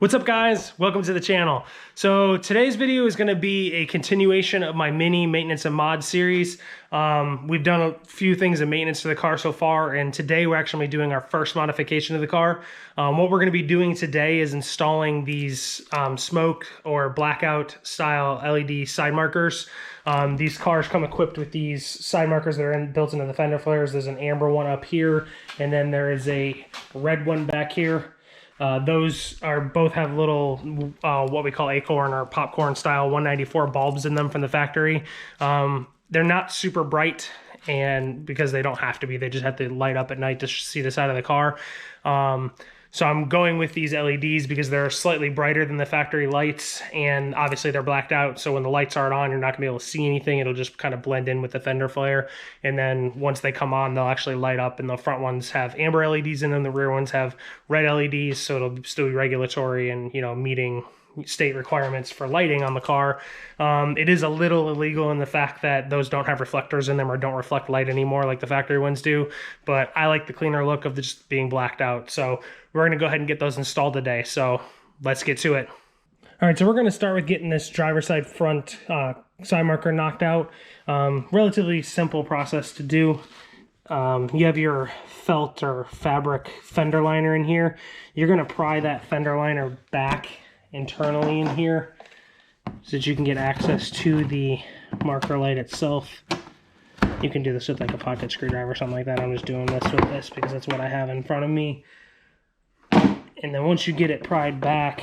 What's up guys? Welcome to the channel. So today's video is going to be a continuation of my mini maintenance and mod series. We've done a few things in maintenance to the car so far, and today we're actually doing our first modification of the car. What we're going to be doing today is installing these smoke or blackout style LED side markers. These cars come equipped with these side markers that are built into the fender flares. There's an amber one up here, and then there is a red one back here. Those are both have little what we call acorn or popcorn style 194 bulbs in them from the factory. They're not super bright, and because they don't have to be, they just have to light up at night to see the side of the car. So I'm going with these LEDs because they're slightly brighter than the factory lights, and obviously they're blacked out, so when the lights aren't on, you're not gonna be able to see anything. It'll just kind of blend in with the fender flare, and then once they come on, they'll actually light up, and the front ones have amber LEDs in them, the rear ones have red LEDs, so it'll still be regulatory and, you know, meeting state requirements for lighting on the car. It is a little illegal in the fact that those don't have reflectors in them or don't reflect light anymore like the factory ones do, but I like the cleaner look of just being blacked out. So we're going to go ahead and get those installed today. So let's get to it. All right, so we're going to start with getting this driver's side front side marker knocked out. Relatively simple process to do. You have your felt or fabric fender liner in here. You're going to pry that fender liner back internally in here so that you can get access to the marker light itself. You can do this with like a pocket screwdriver or something like that. I'm just doing this with this because that's what I have in front of me. And then once you get it pried back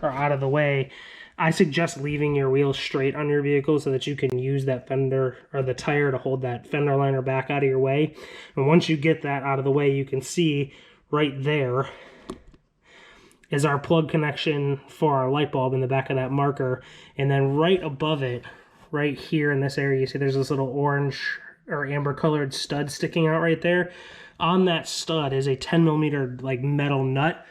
or out of the way, I suggest leaving your wheels straight on your vehicle so that you can use that fender or the tire to hold that fender liner back out of your way. And once you get that out of the way, you can see right there is our plug connection for our light bulb in the back of that marker. And then right above it, right here in this area, you see there's this little orange or amber colored stud sticking out right there. On that stud is a 10mm like metal nut,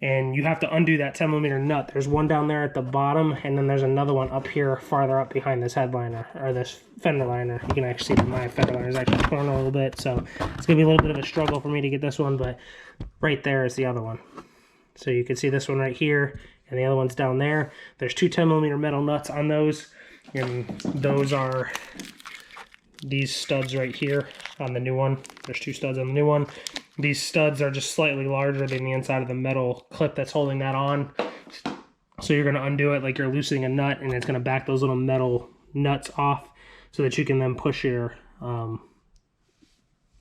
and you have to undo that 10mm nut. There's one down there at the bottom, and then there's another one up here farther up behind this headliner or this fender liner. You can actually see that my fender liner is actually torn a little bit, so it's gonna be a little bit of a struggle for me to get this one, but right there is the other one. So you can see this one right here, and the other one's down there. There's two 10mm metal nuts on those, and those are these studs right here on the new one. There's two studs on the new one. These studs are just slightly larger than the inside of the metal clip that's holding that on. So you're gonna undo it like you're loosening a nut, and it's gonna back those little metal nuts off so that you can then push your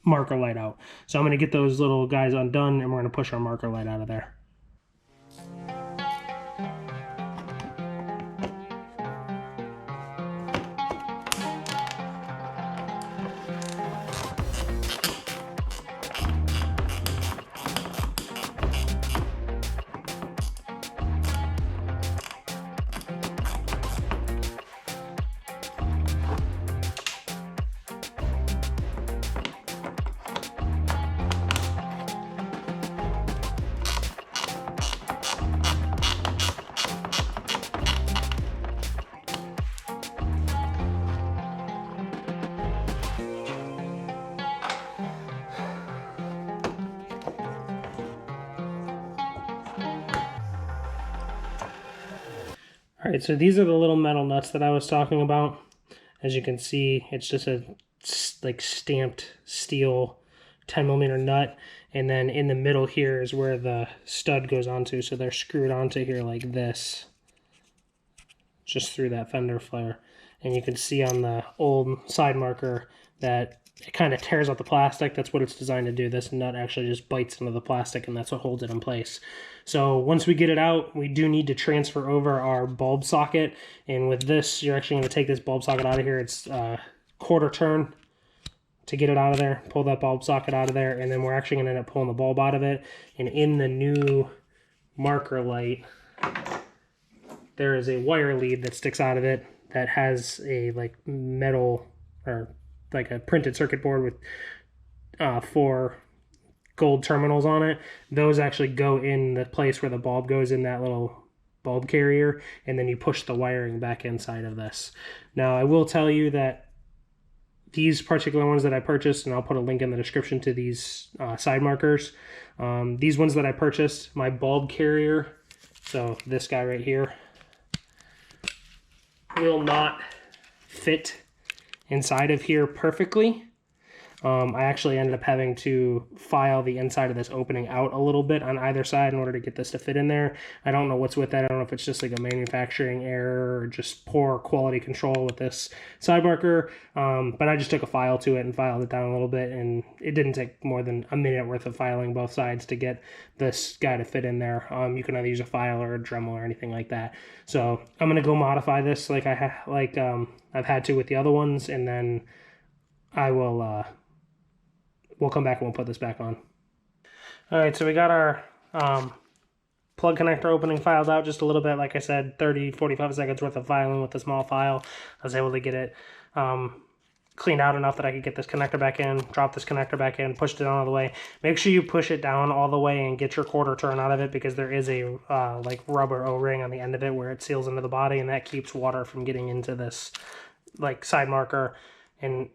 marker light out. So I'm gonna get those little guys undone, and we're gonna push our marker light out of there. All right, so these are the little metal nuts that I was talking about. As you can see, it's just a like stamped steel 10mm nut, and then in the middle here is where the stud goes onto, so they're screwed onto here like this, just through that fender flare. And you can see on the old side marker that it kind of tears out the plastic. That's what it's designed to do. This nut actually just bites into the plastic, and that's what holds it in place. So once we get it out, we do need to transfer over our bulb socket. And with this, you're actually going to take this bulb socket out of here. It's quarter turn to get it out of there. Pull that bulb socket out of there, and then we're actually going to end up pulling the bulb out of it. And in the new marker light, there is a wire lead that sticks out of it that has a like metal or like a printed circuit board with 4 gold terminals on it. Those actually go in the place where the bulb goes in that little bulb carrier, and then you push the wiring back inside of this. Now I will tell you that these particular ones that I purchased, and I'll put a link in the description to these side markers, these ones that I purchased, my bulb carrier So this guy right here will not fit inside of here perfectly. I actually ended up having to file the inside of this opening out a little bit on either side in order to get this to fit in there. I don't know what's with that. I don't know if it's just like a manufacturing error or just poor quality control with this side marker. But I just took a file to it and filed it down a little bit, and it didn't take more than a minute worth of filing both sides to get this guy to fit in there. You can either use a file or a Dremel or anything like that. So I'm gonna go modify this like I've had to with the other ones, and then I will we'll come back and we'll put this back on. All right, so we got our plug connector opening filed out just a little bit. Like I said, 30-45 seconds worth of filing with a small file. I was able to get it cleaned out enough that I could get this connector back in, drop this connector back in, pushed it down all the way. Make sure you push it down all the way and get your quarter turn out of it, because there is a like rubber O-ring on the end of it where it seals into the body, and that keeps water from getting into this like side marker and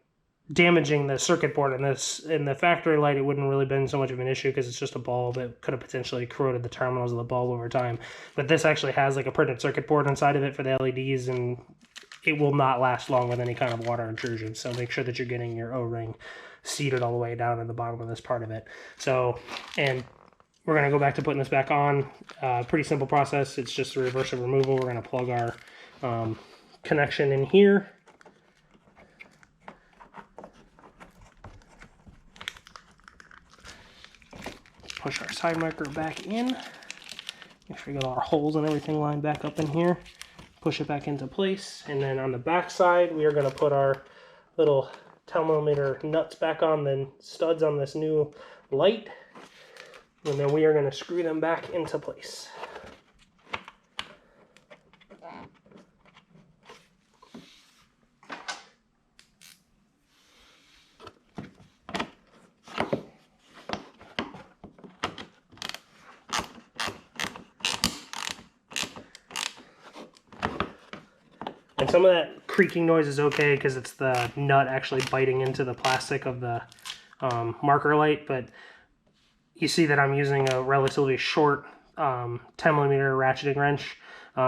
damaging the circuit board. In the factory light, it wouldn't really been so much of an issue because it's just a bulb. It could have potentially corroded the terminals of the bulb over time, but this actually has like a printed circuit board inside of it for the LEDs, and it will not last long with any kind of water intrusion. So make sure that you're getting your O-ring seated all the way down in the bottom of this part of it. So, and we're going to go back to putting this back on. Pretty simple process. It's just a reversive removal. We're going to plug our connection in here. Push our side marker back in. Make sure we got all our holes and everything lined back up in here. Push it back into place. And then on the back side, we are going to put our little 10mm nuts back on the studs on this new light. And then we are going to screw them back into place. And some of that creaking noise is okay because it's the nut actually biting into the plastic of the marker light, but you see that I'm using a relatively short 10mm ratcheting wrench.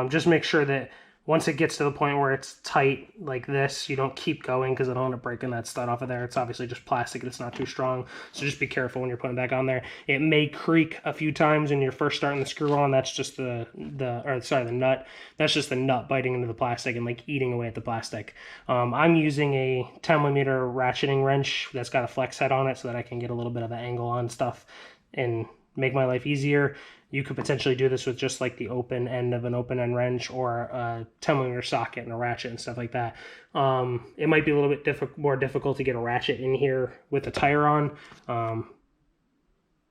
Just make sure that once it gets to the point where it's tight like this, you don't keep going because I don't want to breaking that stud off of there. It's obviously just plastic and it's not too strong. So just be careful when you're putting it back on there. It may creak a few times when you're first starting the screw on. That's just the nut. That's just the nut biting into the plastic and like eating away at the plastic. I'm using a 10mm ratcheting wrench that's got a flex head on it so that I can get a little bit of an angle on stuff and make my life easier. You could potentially do this with just like the open end of an open end wrench or a 10mm socket and a ratchet and stuff like that. It might be a little bit more difficult to get a ratchet in here with the tire on.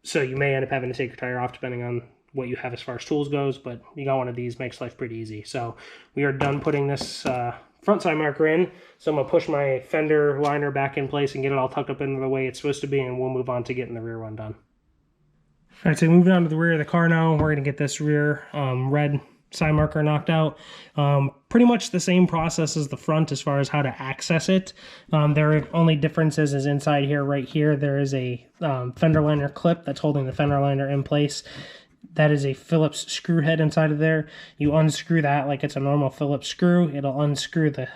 So you may end up having to take your tire off depending on what you have as far as tools goes, but you got one of these, makes life pretty easy. So we are done putting this front side marker in. So I'm gonna push my fender liner back in place and get it all tucked up into the way it's supposed to be, and we'll move on to getting the rear one done. All right, so moving on to the rear of the car now, we're going to get this rear red side marker knocked out. Pretty much the same process as the front as far as how to access it. There are only differences is inside here, right here, there is a fender liner clip that's holding the fender liner in place. That is a Phillips screw head inside of there. You unscrew that like it's a normal Phillips screw. It'll unscrew the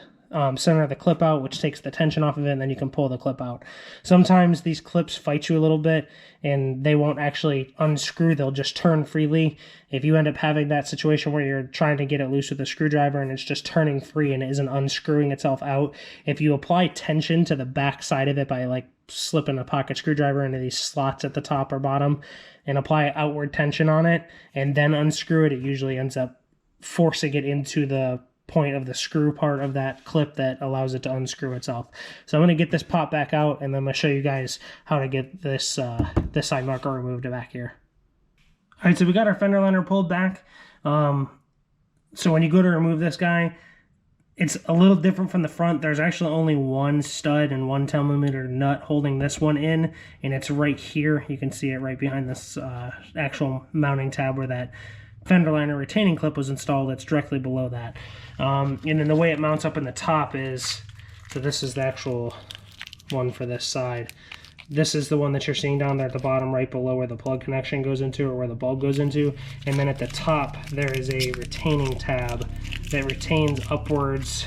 center of the clip out, which takes the tension off of it, and then you can pull the clip out. Sometimes these clips fight you a little bit and they won't actually unscrew, they'll just turn freely. If you end up having that situation where you're trying to get it loose with a screwdriver and it's just turning free and it isn't unscrewing itself out, if you apply tension to the back side of it by like slipping a pocket screwdriver into these slots at the top or bottom and apply outward tension on it and then unscrew it, it usually ends up forcing it into the point of the screw part of that clip that allows it to unscrew itself. So I'm going to get this pop back out, and then I'm going to show you guys how to get this this side marker removed back here. All right, so we got our fender liner pulled back. So when you go to remove this guy, it's a little different from the front. There's actually only one stud and one 10mm nut holding this one in, and it's right here. You can see it right behind this actual mounting tab where that fender liner retaining clip was installed. It's directly below that. And then the way it mounts up in the top is, so this is the actual one for this side. This is the one that you're seeing down there at the bottom, right below where the plug connection goes into, or where the bulb goes into. And then at the top, there is a retaining tab that retains upwards.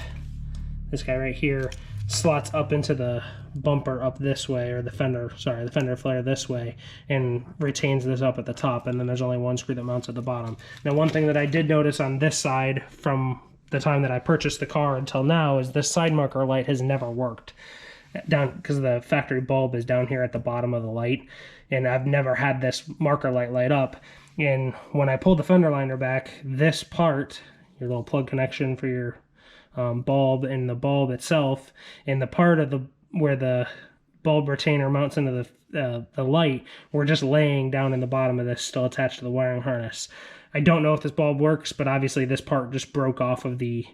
This guy right here slots up into the bumper up this way, or the fender flare this way, and retains this up at the top. And then there's only one screw that mounts at the bottom. Now, one thing that I did notice on this side from the time that I purchased the car until now is this side marker light has never worked down, because the factory bulb is down here at the bottom of the light, and I've never had this marker light up. And when I pulled the fender liner back, this part, your little plug connection for your bulb, and the bulb itself, and the part of the where the bulb retainer mounts into the light, were just laying down in the bottom of this, still attached to the wiring harness. I don't know if this bulb works, but obviously this part just broke off of the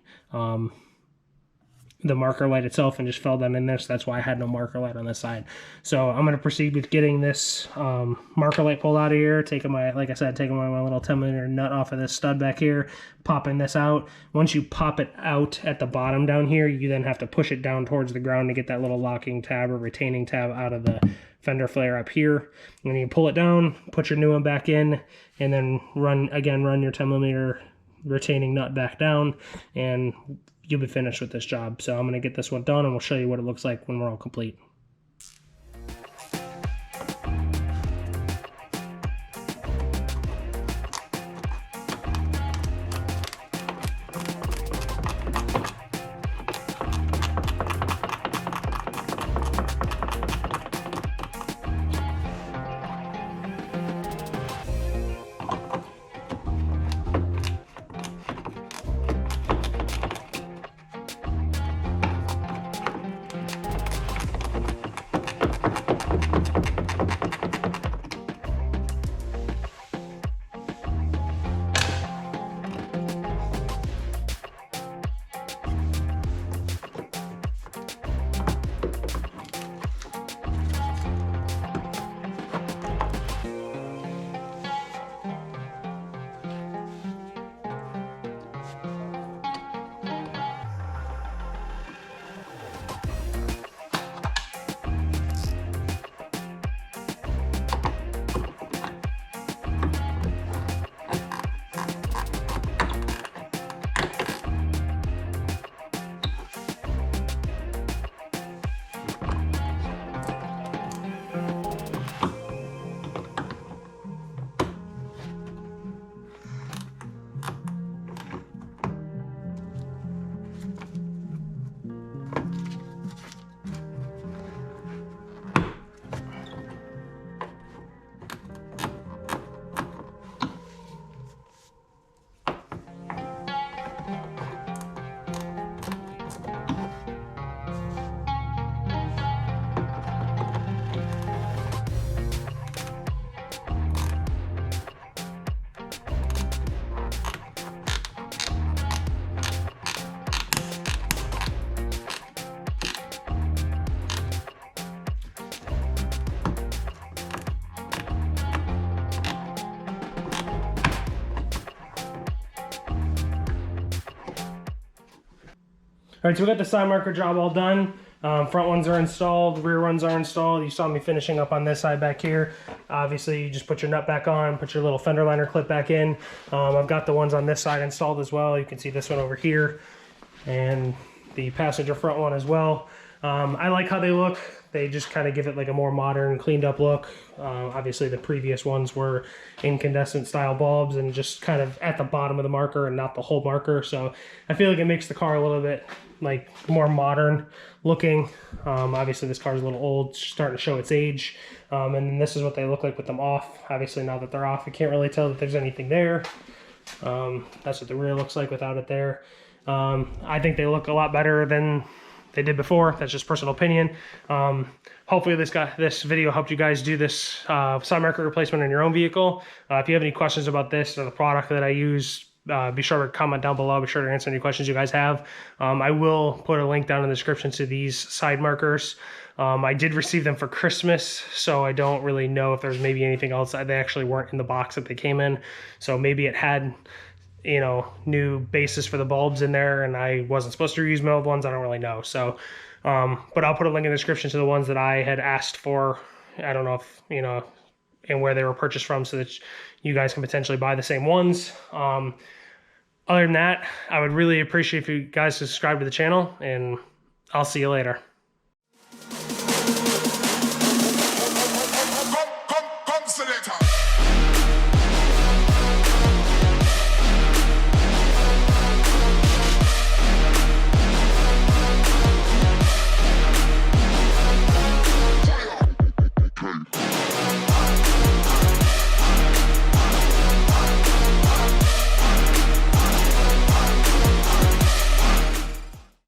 marker light itself and just fell down in there, so that's why I had no marker light on this side. So I'm going to proceed with getting this marker light pulled out of here, taking my, like I said, taking my little 10mm nut off of this stud back here, popping this out. Once you pop it out at the bottom down here, you then have to push it down towards the ground to get that little locking tab or retaining tab out of the fender flare up here. And then you pull it down, put your new one back in, and then run your 10mm retaining nut back down, and you'll be finished with this job. So I'm going to get this one done, and we'll show you what it looks like when we're all complete. All right, so we got the side marker job all done. Front ones are installed, rear ones are installed. You saw me finishing up on this side back here. Obviously, you just put your nut back on, put your little fender liner clip back in. I've got the ones on this side installed as well. You can see this one over here, and the passenger front one as well. I like how they look. They just kind of give it like a more modern, cleaned up look. Obviously, the previous ones were incandescent style bulbs and just kind of at the bottom of the marker and not the whole marker. So I feel like it makes the car a little bit like more modern looking. Obviously, this car is a little old, starting to show its age. And then this is what they look like with them off. Obviously, now that they're off, you can't really tell that there's anything there. That's what the rear looks like without it there. I think they look a lot better than they did before. That's just personal opinion. Hopefully this video helped you guys do this side marker replacement in your own vehicle. If you have any questions about this or the product that I use, be sure to comment down below. Be sure to answer any questions you guys have. I will put a link down in the description to these side markers. I did receive them for Christmas, so I don't really know if there's maybe anything else. They actually weren't in the box that they came in, so maybe it had, you know, new bases for the bulbs in there, and I wasn't supposed to reuse my old ones. I don't really know. So, but I'll put a link in the description to the ones that I had asked for I don't know if, you know, and where they were purchased from, so that you guys can potentially buy the same ones. Other than that, I would really appreciate if you guys subscribe to the channel, and I'll see you later.